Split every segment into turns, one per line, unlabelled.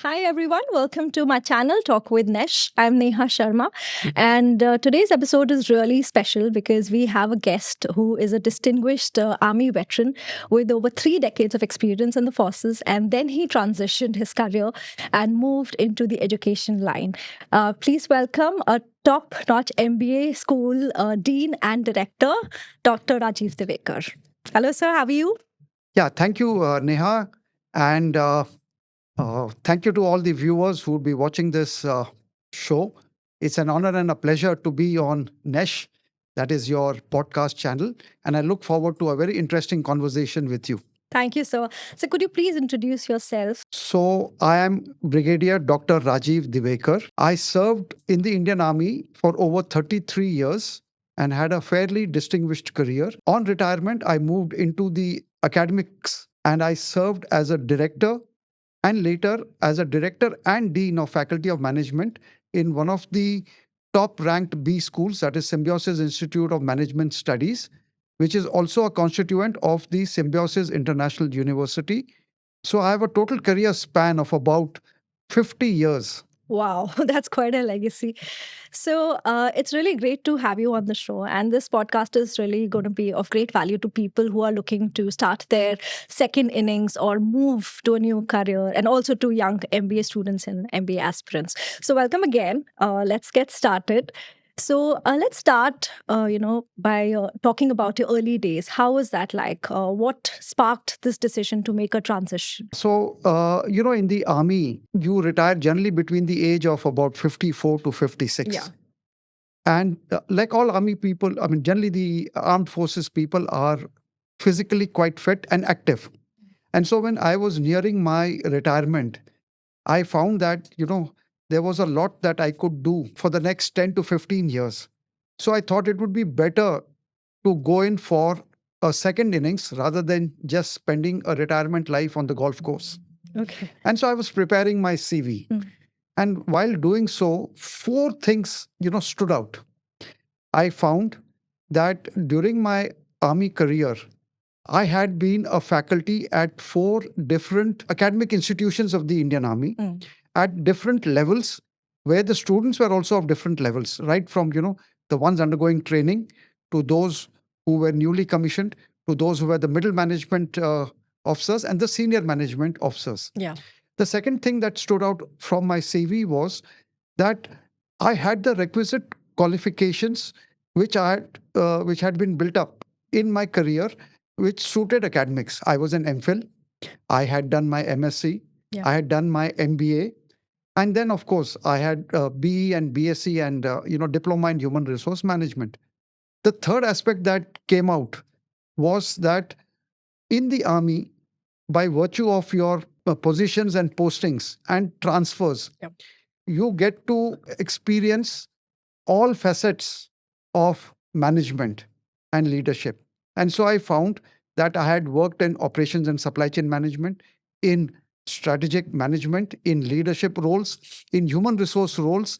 Hi everyone, welcome to my channel Talk with Nesh. I'm Neha Sharma, and today's episode is really special because we have a guest who is a distinguished Army veteran with over 3 decades of experience in the forces, and then he transitioned his career and moved into the education line. Please welcome a top-notch MBA school dean and director, Dr. Rajiv Divekar. Hello, sir. How are you?
Yeah, thank you, Neha. And thank you to all the viewers who will be watching this show. It's an honor and a pleasure to be on Nesh, that is your podcast channel. And I look forward to a very interesting conversation with you.
Thank you, sir. So, could you please introduce yourself?
So, I am Brigadier Dr. Rajiv Divekar. I served in the Indian Army for over 33 years and had a fairly distinguished career. On retirement, I moved into the academics and I served as a director and later as a director and dean of faculty of management in one of the top ranked B schools, that is Symbiosis Institute of Management Studies, which is also a constituent of the Symbiosis International University. So I have a total career span of about 50 years.
Wow, that's quite a legacy. So, it's really great to have you on the show. And this podcast is really going to be of great value to people who are looking to start their second innings or move to a new career, and also to young MBA students and MBA aspirants. So, welcome again. Let's get started. So let's start, by talking about your early days. How was that like? What sparked this decision to make a transition?
So, in the army, you retire generally between the age of about 54 to 56.
Yeah.
And like all army people, I mean, generally the armed forces people are physically quite fit and active. And so when I was nearing my retirement, I found that, there was a lot that I could do for the next 10 to 15 years. So I thought it would be better to go in for a second innings rather than just spending a retirement life on the golf course.
Okay.
And so I was preparing my CV. And while doing so, four things, stood out. I found that during my army career, I had been a faculty at four different academic institutions of the Indian Army at different levels, where the students were also of different levels, right from, the ones undergoing training to those who were newly commissioned to those who were the middle management officers and the senior management officers.
Yeah.
The second thing that stood out from my CV was that I had the requisite qualifications which had been built up in my career, which suited academics. I was an MPhil. I had done my MSc.
Yeah.
I had done my MBA. And then, of course, I had BE and BSc and, diploma in human resource management. The third aspect that came out was that in the army, by virtue of your positions and postings and transfers,
Yep.
you get to experience all facets of management and leadership. And so I found that I had worked in operations and supply chain management, in strategic management, in leadership roles, in human resource roles,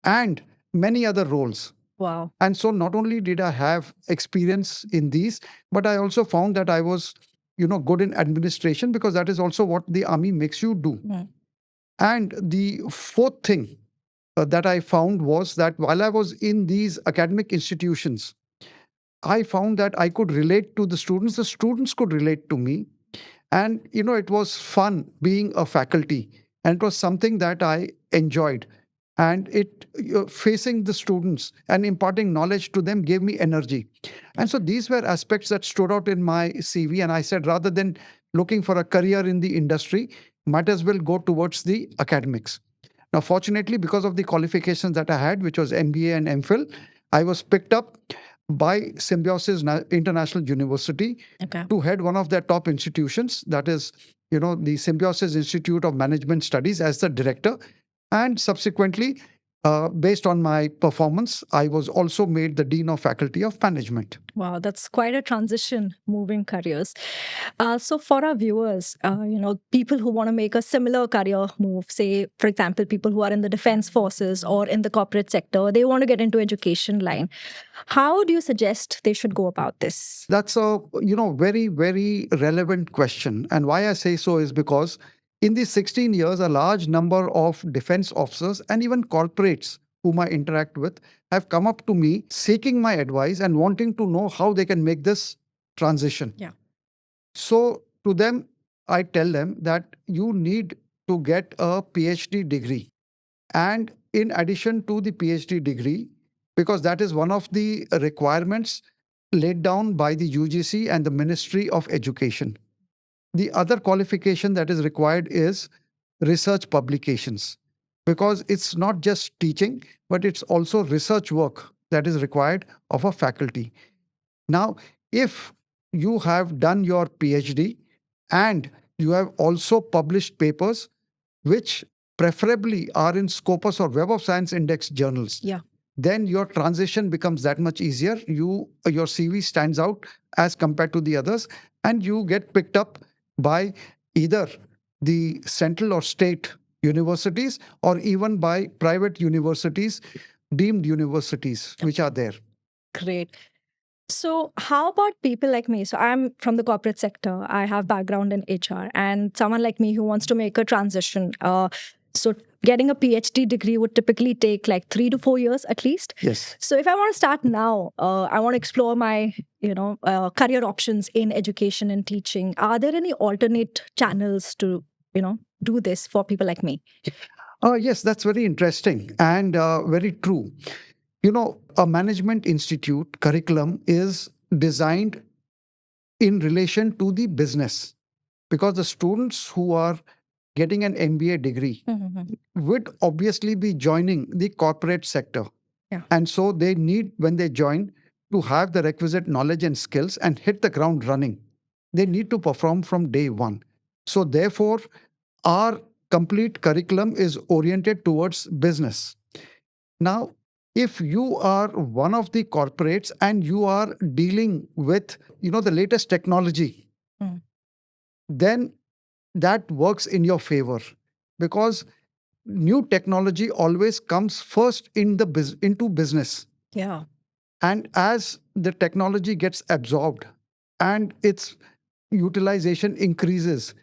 and many other roles.
Wow.
And so not only did I have experience in these, but I also found that I was, good in administration, because that is also what the army makes you do. And the fourth thing that I found was that while I was in these academic institutions, I found that I could relate to the students could relate to me. And, it was fun being a faculty. And it was something that I enjoyed. And facing the students and imparting knowledge to them gave me energy. And so these were aspects that stood out in my CV. And I said, rather than looking for a career in the industry, might as well go towards the academics. Now, fortunately, because of the qualifications that I had, which was MBA and MPhil, I was picked up by Symbiosis International University to head one of their top institutions, that is, the Symbiosis Institute of Management Studies, as the director. And subsequently, based on my performance, I was also made the Dean of Faculty of Management.
Wow, that's quite a transition, moving careers. So for our viewers, people who want to make a similar career move, say, for example, people who are in the defense forces or in the corporate sector, they want to get into education line. How do you suggest they should go about this?
That's a, very, very relevant question. And why I say so is because In these 16 years, a large number of defense officers and even corporates whom I interact with have come up to me seeking my advice and wanting to know how they can make this transition.
Yeah.
So, to them, I tell them that you need to get a PhD degree. And in addition to the PhD degree, because that is one of the requirements laid down by the UGC and the Ministry of Education. The other qualification that is required is research publications, because it's not just teaching, but it's also research work that is required of a faculty. Now, if you have done your PhD and you have also published papers, which preferably are in Scopus or Web of Science Index journals,
Yeah.
then your transition becomes that much easier. Your CV stands out as compared to the others, and you get picked up by either the central or state universities or even by private universities, deemed universities, which are there.
Great. So, how about people like me? So, I'm from the corporate sector. I have background in HR, and someone like me who wants to make a transition. So, getting a PhD degree would typically take like 3 to 4 years at least.
Yes.
So, if I want to start now, I want to explore my career options in education and teaching. Are there any alternate channels to do this for people like me?
Yes, that's very interesting and very true. A management institute curriculum is designed in relation to the business, because the students who are getting an MBA degree would obviously be joining the corporate sector.
Yeah.
And so they need, when they join, to have the requisite knowledge and skills and hit the ground running. They need to perform from day one. So, therefore, our complete curriculum is oriented towards business. Now, if you are one of the corporates and you are dealing with, the latest technology,
Mm.
then that works in your favor, because new technology always comes first into business.
Yeah.
And as the technology gets absorbed and its utilization increases,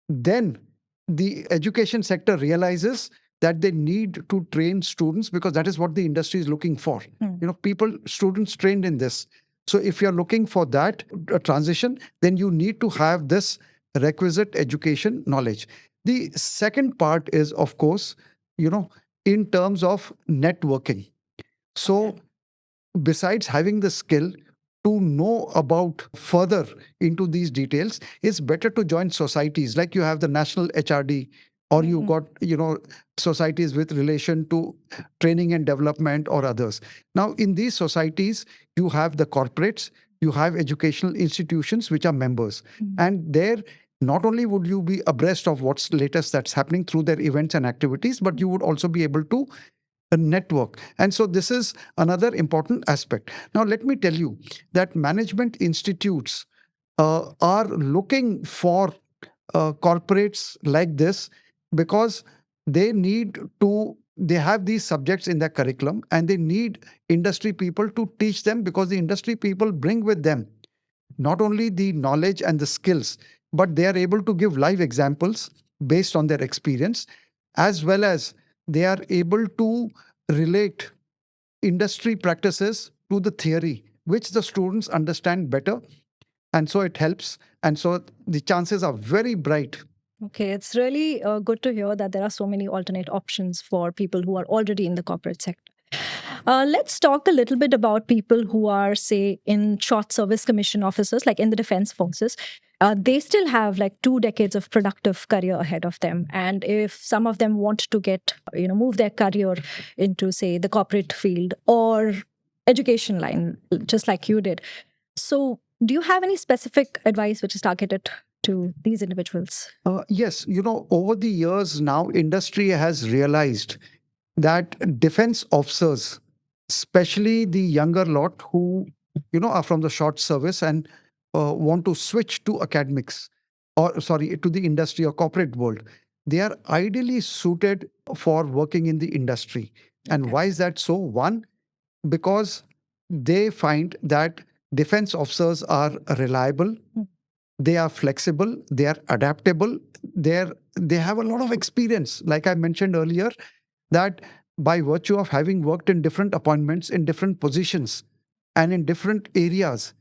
then the education sector realizes that they need to train students, because that is what the industry is looking for. Students trained in this. So if you're looking for that transition, then you need to have this requisite education knowledge. The second part is, of course, in terms of networking. So,
Okay.
besides having the skill to know about further into these details, it's better to join societies like you have the national HRD, or you got societies with relation to training and development or others. Now, in these societies, you have the corporates, you have educational institutions which are members, and there not only would you be abreast of what's latest that's happening through their events and activities, but you would also be able to a network. And so this is another important aspect. Now, let me tell you that management institutes are looking for corporates like this, because they have these subjects in their curriculum and they need industry people to teach them, because the industry people bring with them not only the knowledge and the skills, but they are able to give live examples based on their experience, as well as they are able to relate industry practices to the theory, which the students understand better. And so it helps. And so the chances are very bright.
Okay, it's really good to hear that there are so many alternate options for people who are already in the corporate sector. Let's talk a little bit about people who are, say, in short service commission officers, like in the defense forces. They still have like 2 decades of productive career ahead of them. And if some of them want to move their career into, say, the corporate field or education line, just like you did. So, do you have any specific advice which is targeted to these individuals?
Yes, over the years now, industry has realized that defense officers, especially the younger lot who, are from the short service and want to switch to academics, or sorry, to the industry or corporate world, they are ideally suited for working in the industry. And
Okay.
why is that so? One, because they find that defense officers are reliable, they are flexible, they are adaptable, they have a lot of experience. Like I mentioned earlier, that by virtue of having worked in different appointments, in different positions, and in different areas,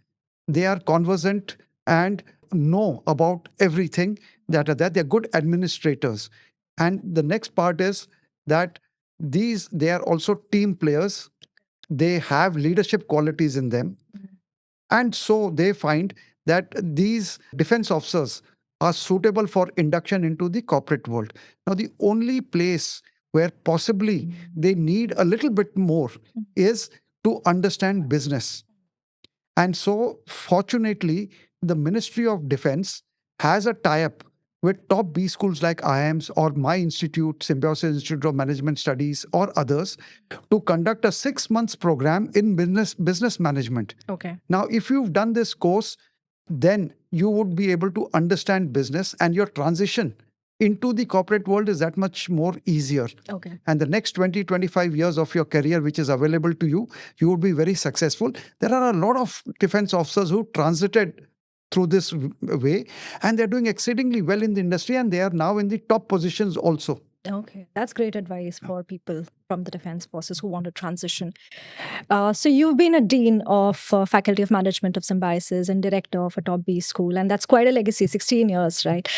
they are conversant and know about everything that are there. They're good administrators. And the next part is that they are also team players. They have leadership qualities in them. And so they find that these defense officers are suitable for induction into the corporate world. Now, the only place where possibly they need a little bit more is to understand business. And so, fortunately, the Ministry of Defense has a tie up with top B schools like IIMs or my institute, Symbiosis Institute of Management Studies, or others to conduct a 6 months program in business management.
Okay.
Now, if you've done this course, then you would be able to understand business, and your transition into the corporate world is that much more easier.
Okay.
And the next 20-25 years of your career, which is available to you, you would be very successful. There are a lot of defense officers who transited through this way, and they're doing exceedingly well in the industry, and they are now in the top positions also.
Okay, that's great advice for people from the defense forces who want to transition. So you've been a dean of Faculty of Management of Symbiosis and director of a top B school, and that's quite a legacy, 16 years, right?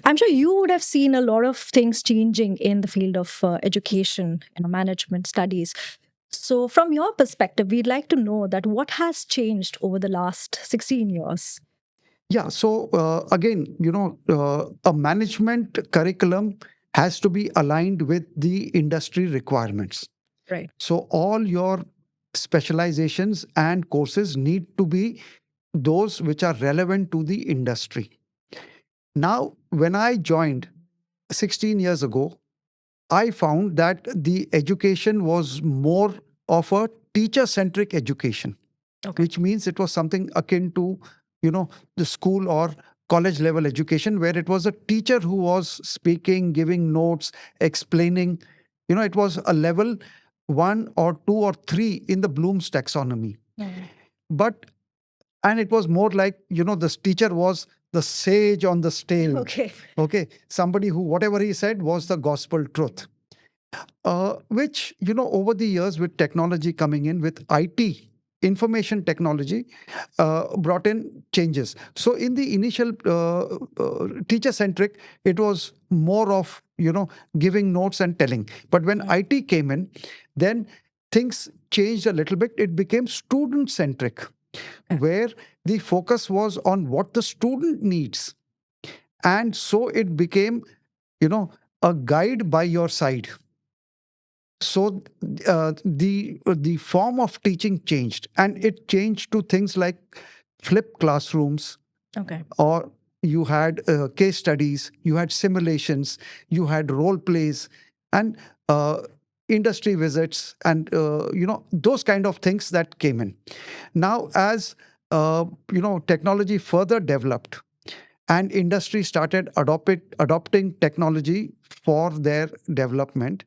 I'm sure you would have seen a lot of things changing in the field of education, management studies. So from your perspective, we'd like to know that what has changed over the last 16 years?
Yeah. So again, a management curriculum has to be aligned with the industry requirements.
Right.
So all your specializations and courses need to be those which are relevant to the industry. Now, when I joined 16 years ago, I found that the education was more of a teacher centric education.
Okay.
Which means it was something akin to, the school or college level education, where it was a teacher who was speaking, giving notes, explaining. It was a level 1 or 2 or 3 in the Bloom's taxonomy. But, and it was more like, this teacher was the sage on the stage.
Okay.
Okay. Somebody who, whatever he said was the gospel truth. Which, over the years with technology coming in, with IT, information technology, brought in changes. So in the initial teacher centric, it was more of, giving notes and telling. But when IT came in, then things changed a little bit. It became student centric, where the focus was on what the student needs. And so it became, a guide by your side. So the form of teaching changed, and it changed to things like flipped classrooms.
Okay.
Or you had case studies, you had simulations, you had role plays, and industry visits, and those kind of things that came in. Now, as technology further developed, and industry started adopting technology for their development,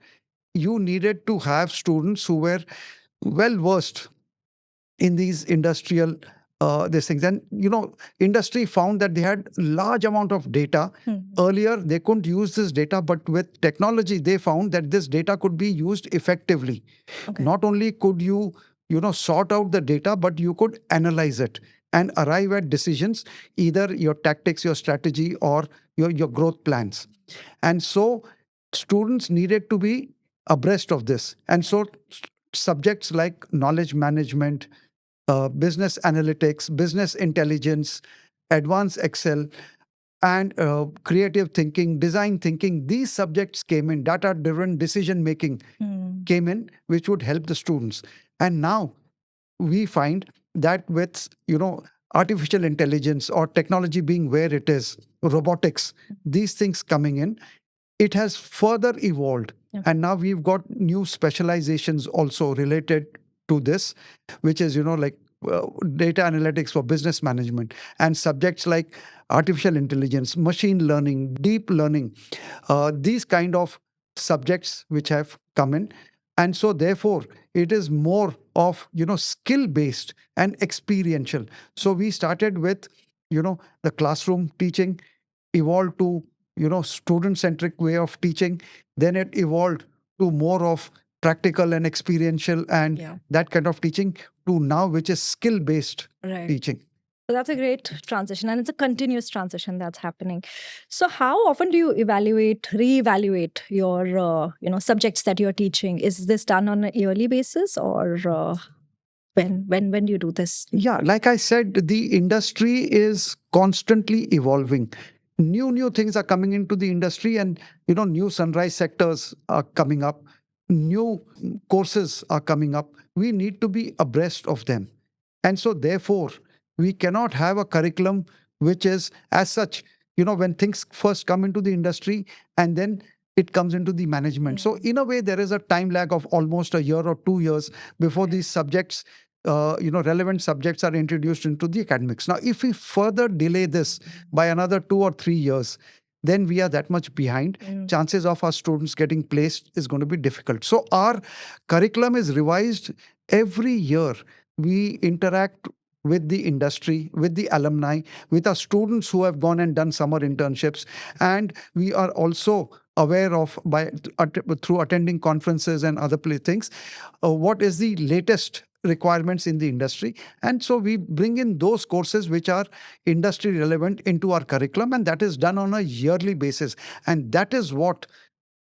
you needed to have students who were well versed in these industrial these things. And industry found that they had large amount of data. Earlier they couldn't use this data, but with technology they found that this data could be used effectively.
Okay.
Not only could you sort out the data, but you could analyze it and arrive at decisions, either your tactics, your strategy, or your growth plans. And so students needed to be abreast of this. And so subjects like knowledge management, business analytics, business intelligence, advanced Excel, and creative thinking, design thinking, these subjects came in, data driven decision making came in, which would help the students. And now we find that with artificial intelligence or technology being where it is, robotics, these things coming in, it has further evolved.
Okay.
And now we've got new specializations also related to this, which is like data analytics for business management, and subjects like artificial intelligence, machine learning, deep learning, these kind of subjects which have come in. And so therefore it is more of skill based and experiential. So we started with the classroom teaching evolved to, student-centric way of teaching. Then it evolved to more of practical and experiential and that kind of teaching to now, which is skill-based teaching.
So that's a great transition, and it's a continuous transition that's happening. So how often do you reevaluate your, subjects that you're teaching? Is this done on a yearly basis, or when do you do this?
Yeah, like I said, the industry is constantly evolving. New things are coming into the industry, and new sunrise sectors are coming up. New courses are coming up. We need to be abreast of them. And so, therefore, we cannot have a curriculum which is as such, when things first come into the industry and then it comes into the management. So, in a way, there is a time lag of almost a year or 2 years before these subjects, relevant subjects are introduced into the academics. Now, if we further delay this by another 2 or 3 years, then we are that much behind. Chances of our students getting placed is going to be difficult. So our curriculum is revised every year. We interact with the industry, with the alumni, with our students who have gone and done summer internships, and we are also aware of through attending conferences and other things, what is the latest requirements in the industry. And so we bring in those courses which are industry relevant into our curriculum, and that is done on a yearly basis. And that is what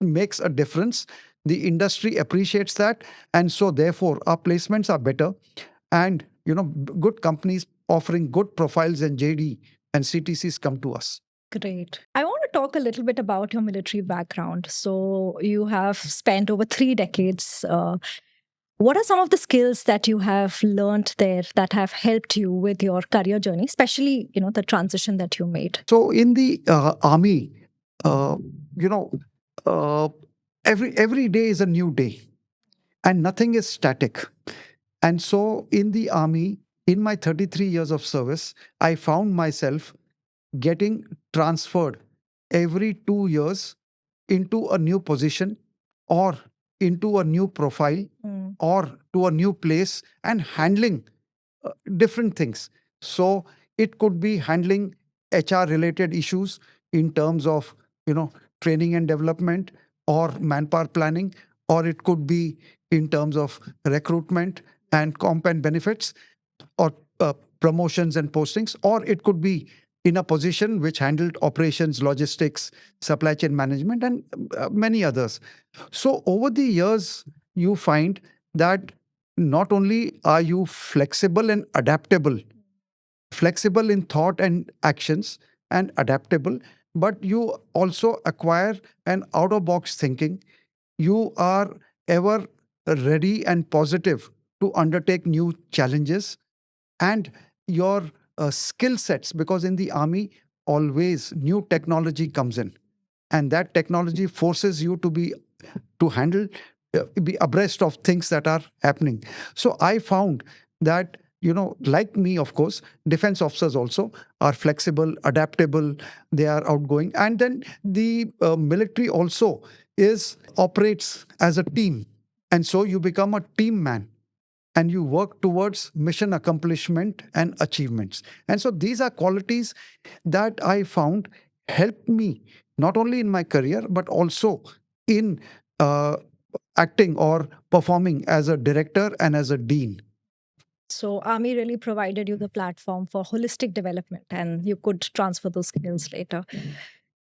makes a difference. The industry appreciates that, and so therefore our placements are better, and good companies offering good profiles and JD and CTCs come to us.
Great. I want to talk a little bit about your military background. So you have spent over 3 decades. What are some of the skills that you have learned there that have helped you with your career journey, especially the transition that you made?
So in the army, you know, uh, every day is a new day, and nothing is static. And so in the army, in my 33 years of service, I found myself getting transferred every 2 years into a new position or into a new profile or to a new place and handling different things. So it could be handling HR related issues in terms of, training and development or manpower planning, or it could be in terms of recruitment and comp and benefits, or promotions and postings, or it could be in a position which handled operations, logistics, supply chain management, and many others. So over the years, you find that not only are you flexible in thought and actions and adaptable, but you also acquire an out of box thinking. You are ever ready and positive to undertake new challenges, and your skill sets, because in the army always new technology comes in, and that technology forces you to handle, be abreast of things that are happening. So I found that, like me, of course, defense officers also are flexible, adaptable, they are outgoing. And then the military also operates as a team, and so you become a team man and you work towards mission accomplishment and achievements. And so these are qualities that I found helped me not only in my career but also in uh, acting or performing as a director and as a dean.
So Army really provided you the platform for holistic development, and you could transfer those skills later.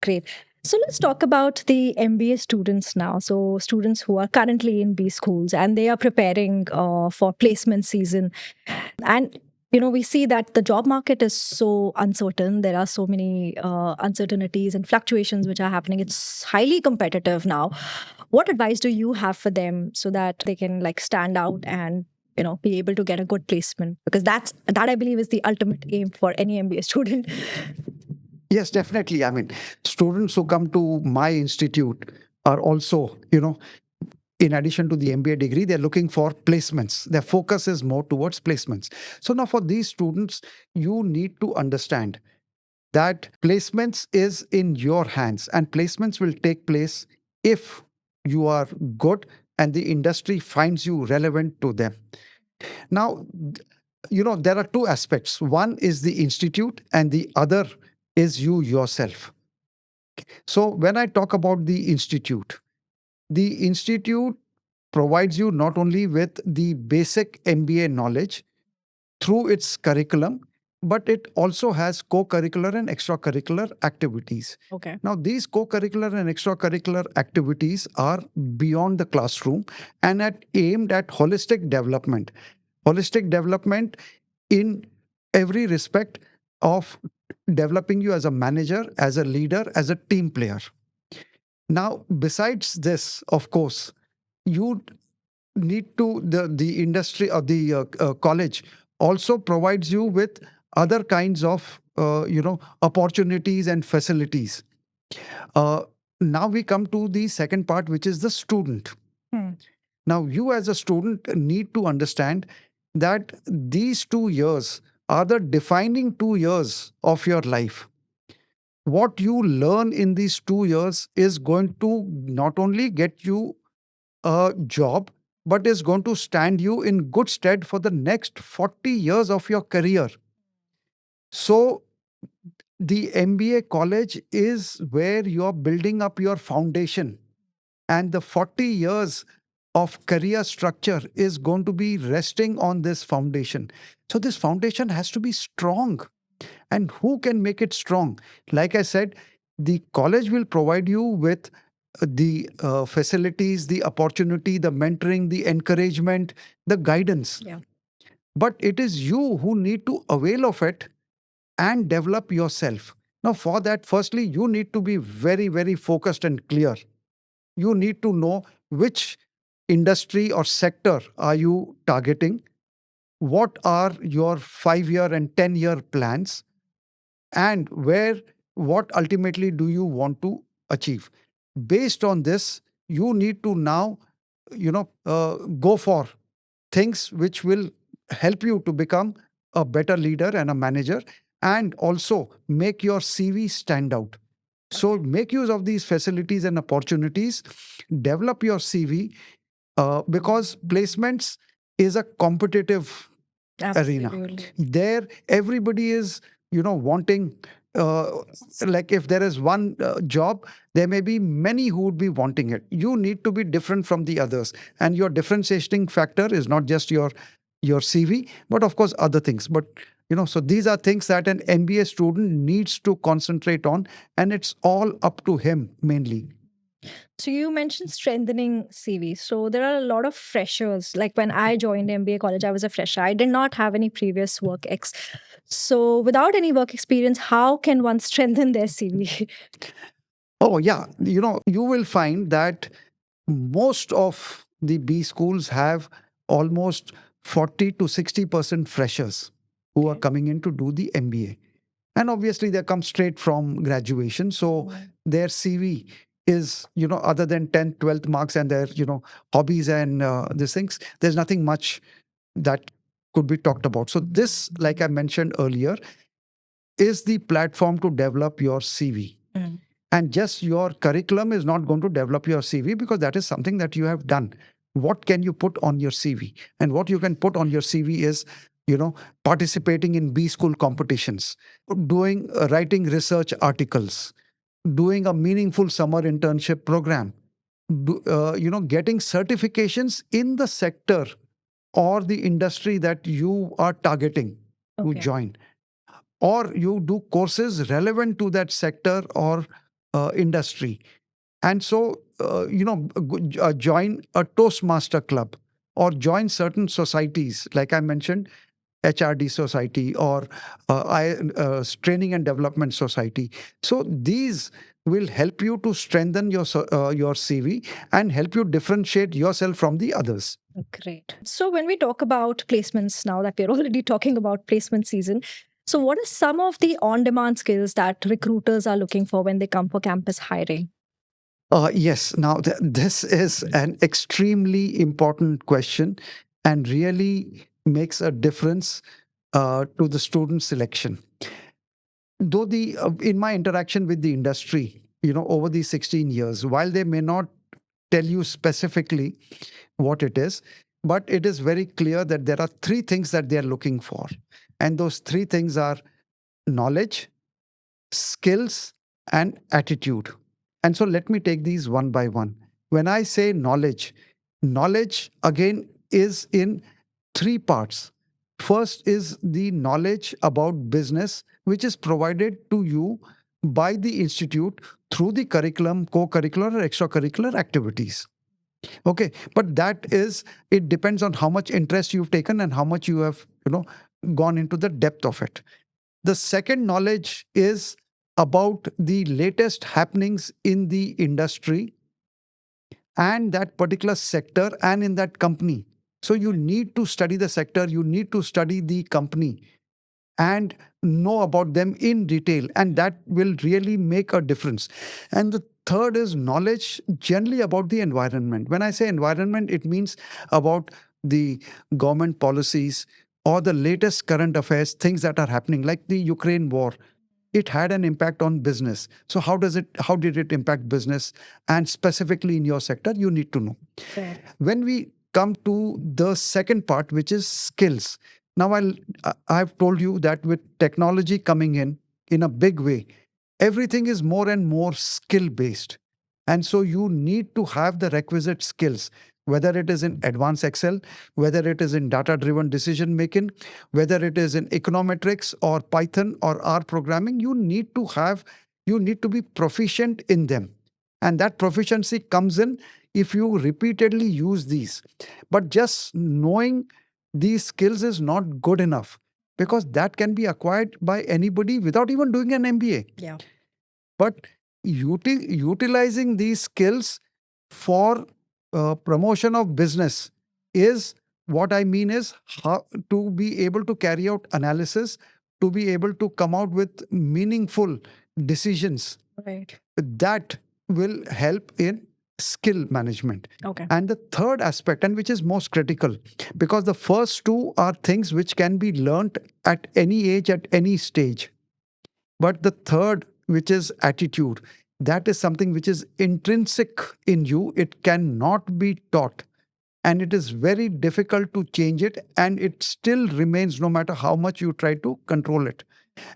Great. So let's talk about the MBA students now. So students who are currently in B schools and they are preparing for placement season. And we see that the job market is so uncertain. There are so many uncertainties and fluctuations which are happening. It's highly competitive now. What advice do you have for them so that they can stand out and be able to get a good placement? Because that I believe is the ultimate aim for any MBA student.
Yes, definitely. I mean, students who come to my institute are also, in addition to the MBA degree, they're looking for placements. Their focus is more towards placements. So now for these students, you need to understand that placements is in your hands, and placements will take place if you are good and the industry finds you relevant to them. Now, there are two aspects. One is the institute, and the other is you yourself. So when I talk about the institute provides you not only with the basic MBA knowledge through its curriculum, but it also has co-curricular and extracurricular activities.
Okay.
Now, these co-curricular and extracurricular activities are beyond the classroom and aimed at holistic development in every respect of developing you as a manager, as a leader, as a team player. Now, besides this, of course, you need to the industry or the college also provides you with other kinds of opportunities and facilities. Uh, Now we come to the second part, which is the student.
Hmm.
Now, you as a student need to understand that these 2 years are the defining 2 years of your life. What you learn in these 2 years is going to not only get you a job, but is going to stand you in good stead for the next 40 years of your career. So, the MBA college is where you're building up your foundation, and the 40 years of career structure is going to be resting on this foundation. So, this foundation has to be strong. And who can make it strong? Like I said, the college will provide you with the facilities, the opportunity, the mentoring, the encouragement, the guidance.
Yeah.
But it is you who need to avail of it and develop yourself. Now, for that, firstly, you need to be very, very focused and clear. You need to know which industry or sector are you targeting, what are your 5 year and 10-year plans, and what ultimately do you want to achieve. Based on this, you need to now go for things which will help you to become a better leader and a manager, and also make your CV stand out. So make use of these facilities and opportunities, develop your CV, because placements is a competitive arena.
Absolutely.
There, everybody is, wanting. Uh, like if there is one job, there may be many who would be wanting it. You need to be different from the others, and your differentiating factor is not just your CV, but of course other things. But so these are things that an MBA student needs to concentrate on, and it's all up to him mainly.
So you mentioned strengthening CV. So there are a lot of freshers. Like when I joined MBA college, I was a fresher. I did not have any previous work So without any work experience, how can one strengthen their CV?
Oh yeah, you will find that most of the B schools have almost 40 to 60% freshers who are
Okay.
coming in to do the MBA. And obviously, they come straight from graduation. So their CV is, other than 10th, 12th marks and their, hobbies and these things, there's nothing much that could be talked about. So, this, like I mentioned earlier, is the platform to develop your CV.
Mm.
And just your curriculum is not going to develop your CV, because that is something that you have done. What can you put on your CV? And what you can put on your CV is, participating in B school competitions, writing research articles, doing a meaningful summer internship program, getting certifications in the sector or the industry that you are targeting to
Okay.
join, or you do courses relevant to that sector or industry. And so, join a Toastmaster club, or join certain societies, like I mentioned, HRD Society, or Training and Development Society. So these will help you to strengthen your CV and help you differentiate yourself from the others.
Great. So when we talk about placements, now that we're already talking about placement season, so what are some of the on-demand skills that recruiters are looking for when they come for campus hiring?
Yes. Now, this is an extremely important question, and really makes a difference to the student selection. Though in my interaction with the industry, over these 16 years, while they may not tell you specifically what it is, but it is very clear that there are three things that they are looking for. And those three things are knowledge, skills, and attitude. And so let me take these one by one. When I say knowledge, knowledge again is in three parts. First is the knowledge about business, which is provided to you by the institute through the curriculum, co curricular, or extracurricular activities. Okay, but that is, it depends on how much interest you've taken and how much you have, gone into the depth of it. The second knowledge is about the latest happenings in the industry and that particular sector and in that company. So you need to study the sector, you need to study the company and know about them in detail, and that will really make a difference. And the third is knowledge generally about the environment. When I say environment, it means about the government policies or the latest current affairs, things that are happening, like the Ukraine war. It had an impact on business. So how did it impact business, and specifically in your sector, you need to know.
Right.
When we come to the second part, which is skills. Now, I've told you that with technology coming in a big way, everything is more and more skill based. And so you need to have the requisite skills, whether it is in advanced Excel, whether it is in data driven decision making, whether it is in econometrics or Python or R programming, you need to be proficient in them. And that proficiency comes in if you repeatedly use these. But just knowing these skills is not good enough, because that can be acquired by anybody without even doing an MBA.
Yeah.
But utilizing these skills for promotion of business is what I mean is how to be able to carry out analysis, to be able to come out with meaningful decisions.
Right.
That will help in skill management.
Okay.
And the third aspect, and which is most critical, because the first two are things which can be learnt at any age, at any stage. But the third, which is attitude, that is something which is intrinsic in you. It cannot be taught. And it is very difficult to change it. And it still remains no matter how much you try to control it.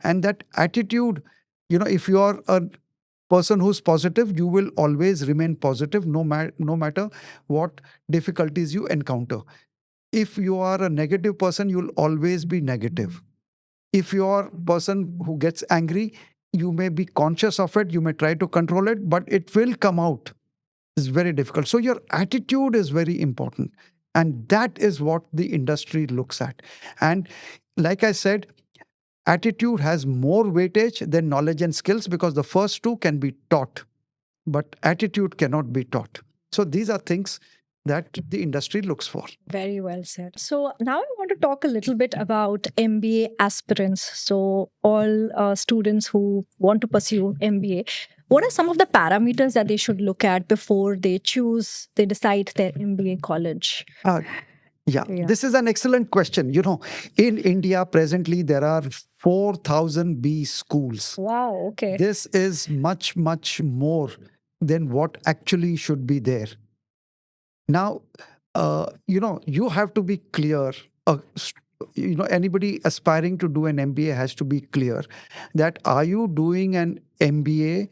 And that attitude, if you are a person who's positive, you will always remain positive no matter what difficulties you encounter. If you are a negative person, you'll always be negative. If you are a person who gets angry, you may be conscious of it, you may try to control it, but it will come out. It's very difficult. So your attitude is very important. And that is what the industry looks at. And like I said, attitude has more weightage than knowledge and skills, because the first two can be taught, but attitude cannot be taught. So these are things that the industry looks for.
Very well said. So now I want to talk a little bit about MBA aspirants. So all students who want to pursue MBA, what are some of the parameters that they should look at before they decide their MBA college?
Yeah, this is an excellent question. In India, presently, there are 4,000 B schools.
Wow, okay.
This is much, much more than what actually should be there. Now, you have to be clear. Anybody aspiring to do an MBA has to be clear that are you doing an MBA,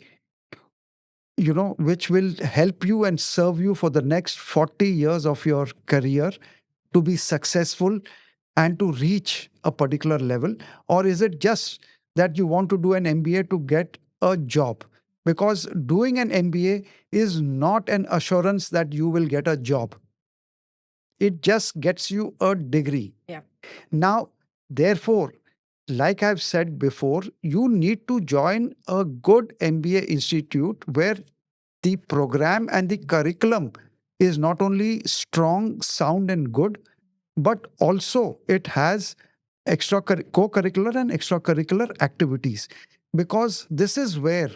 which will help you and serve you for the next 40 years of your career to be successful and to reach a particular level? Or is it just that you want to do an MBA to get a job? Because doing an MBA is not an assurance that you will get a job. It just gets you a degree.
Yeah.
Now, therefore, like I've said before, you need to join a good MBA institute where the program and the curriculum is not only strong, sound, and good, but also it has co-curricular and extracurricular activities. Because this is where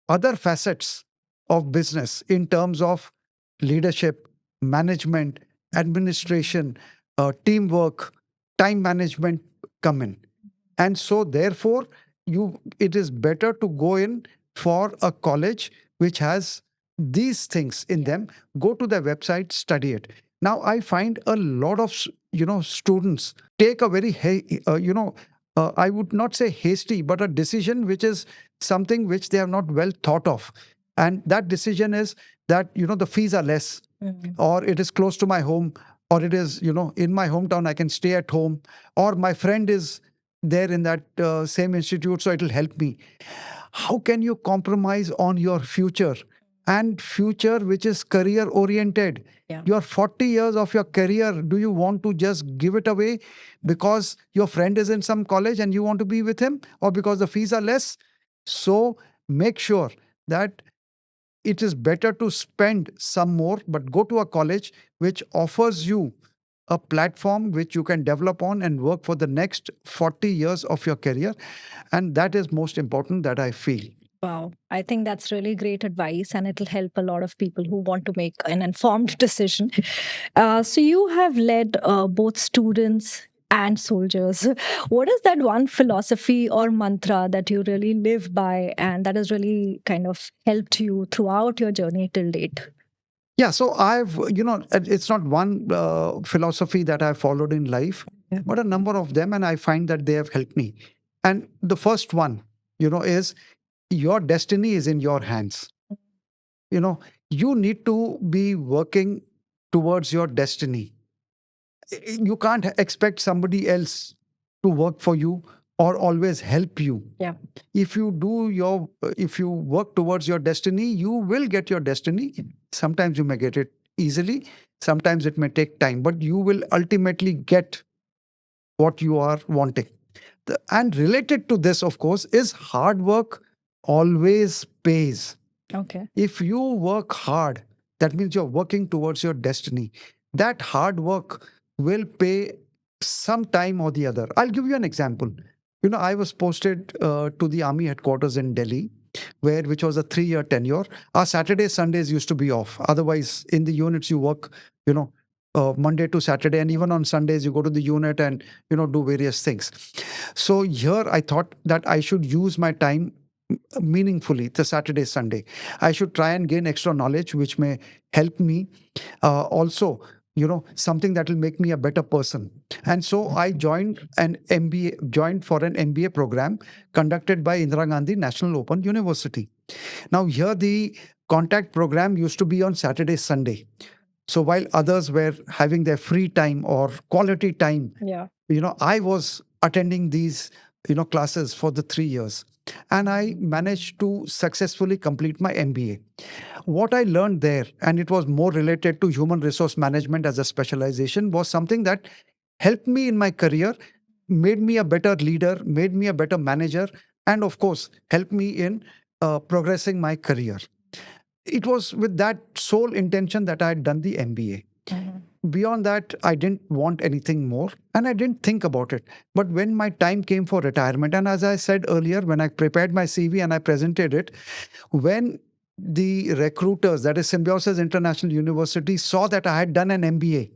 other facets of business in terms of leadership, management, administration, teamwork, time management come in. And so therefore, it is better to go in for a college which has these things in them. Go to their website, study it. Now I find a lot of students take a very I would not say hasty, but a decision which is something which they have not well thought of, and that decision is that the fees are less, or it is close to my home, or it is in my hometown, I can stay at home, or my friend is there in that same institute, so it will help me. How can you compromise on your future, and future which is career oriented?
Yeah.
Your 40 years of your career, do you want to just give it away because your friend is in some college and you want to be with him, or because the fees are less? So make sure that it is better to spend some more, but go to a college which offers you a platform which you can develop on and work for the next 40 years of your career. And that is most important, that I feel.
Wow, I think that's really great advice, and it'll help a lot of people who want to make an informed decision. So, you have led both students and soldiers. What is that one philosophy or mantra that you really live by and that has really kind of helped you throughout your journey till date?
Yeah, so it's not one philosophy that I've followed in life,
Yeah.
but a number of them, and I find that they have helped me. And the first one, is your destiny is in your hands. You know, you need to be working towards your destiny. You can't expect somebody else to work for you or always help you.
Yeah.
If you work towards your destiny, you will get your destiny. Sometimes you may get it easily, sometimes it may take time, but you will ultimately get what you are wanting. And related to this, of course, is hard work always pays.
Okay.
If you work hard, that means you're working towards your destiny. That hard work will pay some time or the other. I'll give you an example. I was posted to the army headquarters in Delhi, which was a 3-year tenure. Our Saturdays, Sundays used to be off. Otherwise, in the units, you work, Monday to Saturday, and even on Sundays, you go to the unit and do various things. So here, I thought that I should use my time meaningfully, the Saturday, Sunday. I should try and gain extra knowledge, which may help me. Also, something that will make me a better person. And so I joined for an MBA program conducted by Indira Gandhi National Open University. Now, here the contact program used to be on Saturday, Sunday. So while others were having their free time or quality time,
Yeah.
I was attending these, classes for the 3 years. And I managed to successfully complete my MBA. What I learned there, and it was more related to human resource management as a specialization, was something that helped me in my career, made me a better leader, made me a better manager, and of course, helped me in progressing my career. It was with that sole intention that I had done the MBA. Beyond that, I didn't want anything more and I didn't think about it. But when my time came for retirement, and as I said earlier, when I prepared my CV and I presented it, when the recruiters, that is Symbiosis International University, saw that I had done an MBA,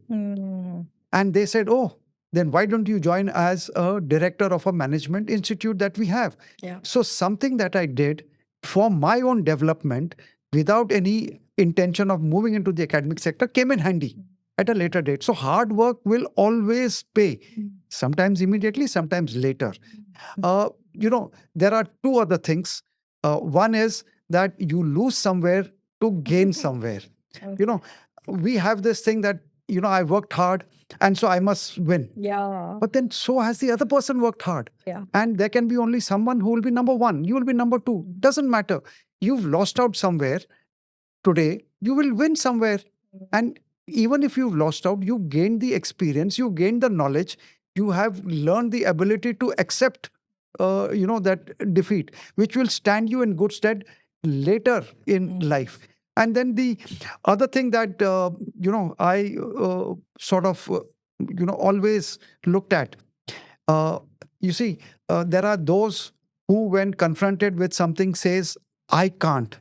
and they said, "Oh, then why don't you join as a director of a management institute that we have?"
Yeah.
So, something that I did for my own development without any intention of moving into the academic sector came in handy at a later date. So, hard work will always pay, sometimes immediately, sometimes later. There are two other things. One is that you lose somewhere to gain somewhere. We have this thing that, I worked hard and so I must win.
Yeah.
But then so has the other person worked hard.
Yeah.
And there can be only someone who will be number one. You will be number two. Doesn't matter. You've lost out somewhere today. You will win somewhere. And even if you've lost out, you gained the experience, you gained the knowledge, you have learned the ability to accept, that defeat, which will stand you in good stead later in life. And then the other thing that I sort of always looked at. You see, there are those who, when confronted with something, says, "I can't."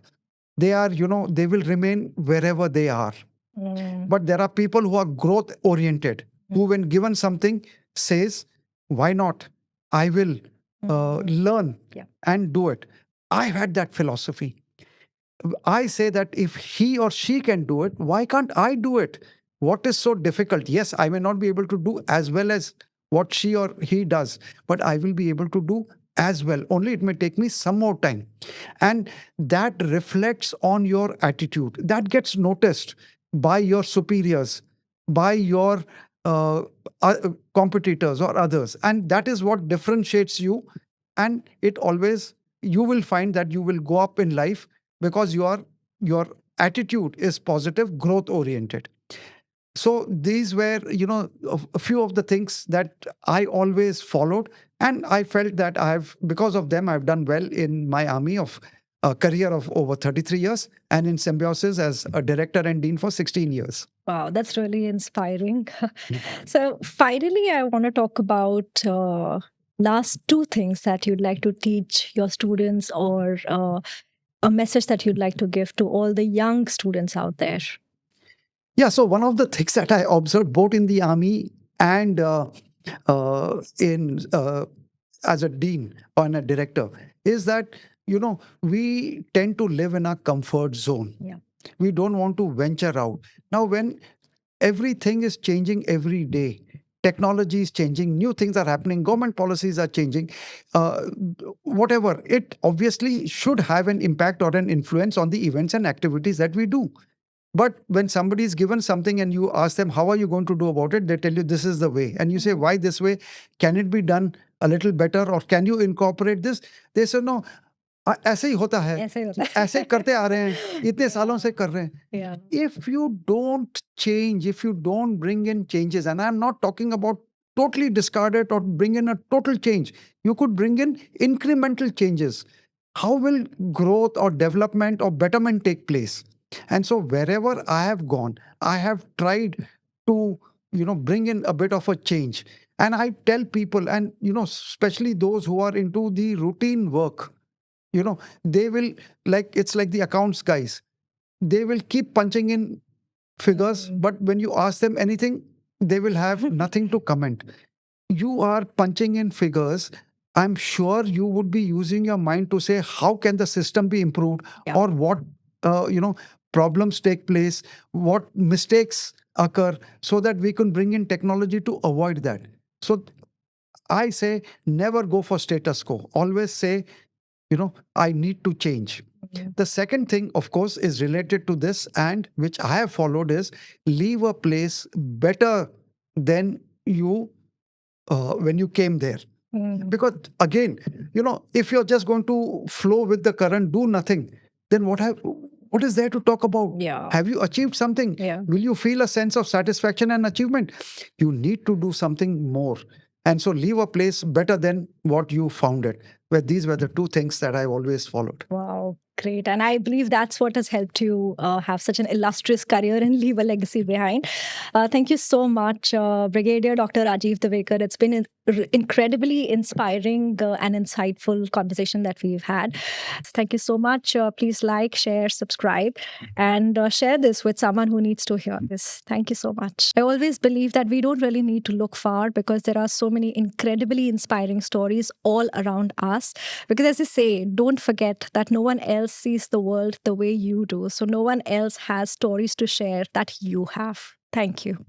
They are, they will remain wherever they are. But there are people who are growth oriented, who, when given something, says, "Why not? I will learn and do it." I've had that philosophy. I say that if he or she can do it, why can't I do it? what is so difficult? Yes, I may not be able to do as well as what she or he does, but I will be able to do as well. Only it may take me some more time. And that reflects on your attitude. That gets noticed by your superiors, by your uh, competitors or others. And that is what differentiates you. And it always, you will find that you will go up in life because your attitude is positive, growth oriented. So these were, a few of the things that I always followed, and I felt that because of them, I've done well in my army of a career of over 33 years, and in Symbiosis as a director and dean for 16 years.
Wow, that's really inspiring. So finally, I want to talk about last two things that you'd like to teach your students, or a message that you'd like to give to all the young students out there.
Yeah, so one of the things that I observed both in the army and in as a dean or a director is that we tend to live in our comfort zone.
Yeah.
We don't want to venture out. Now, when everything is changing every day, technology is changing, new things are happening, government policies are changing, uh, whatever, it obviously should have an impact or an influence on the events and activities that we do. But when somebody is given something and you ask them, how are you going to do about it? They tell you, this is the way. And you say, why this way? Can it be done a little better? Or can you incorporate this? They say, no, ऐसे ही होता है,
ऐसे ही होता है.
ऐसे ही करते आ रहे हैं, इतने सालों से कर रहे हैं.
Yeah.
If you don't change, if you don't bring in changes, and I'm not talking about totally discard it or bring in a total change, you could bring in incremental changes. How will growth or development or betterment take place? And so wherever I have gone, I have tried to, bring in a bit of a change. And I tell people, and, especially those who are into the routine work, they will, it's like the accounts guys. They will keep punching in figures, but when you ask them anything, they will have nothing to comment. You are punching in figures. I'm sure you would be using your mind to say, how can the system be improved?
Yeah.
Or what, problems take place, what mistakes occur, so that we can bring in technology to avoid that. So I say, never go for status quo. Always say, I need to change. The second thing, of course, is related to this, and which I have followed, is leave a place better than you when you came there. Because again, if you're just going to flow with the current, do nothing, then what is there to talk about?
Yeah.
Have you achieved something?
Yeah.
Will you feel a sense of satisfaction and achievement? You need to do something more. And so leave a place better than what you found it. Where these were the two things that I've always followed.
Wow, great. And I believe that's what has helped you have such an illustrious career and leave a legacy behind. Thank you so much, Brigadier Dr. Rajiv Divekar. It's been incredibly inspiring and insightful conversation that we've had. Thank you so much. Please like, share, subscribe, and share this with someone who needs to hear this. Thank you so much. I always believe that we don't really need to look far, because there are so many incredibly inspiring stories all around us. Because as I say, don't forget that no one else sees the world the way you do. So no one else has stories to share that you have. Thank you.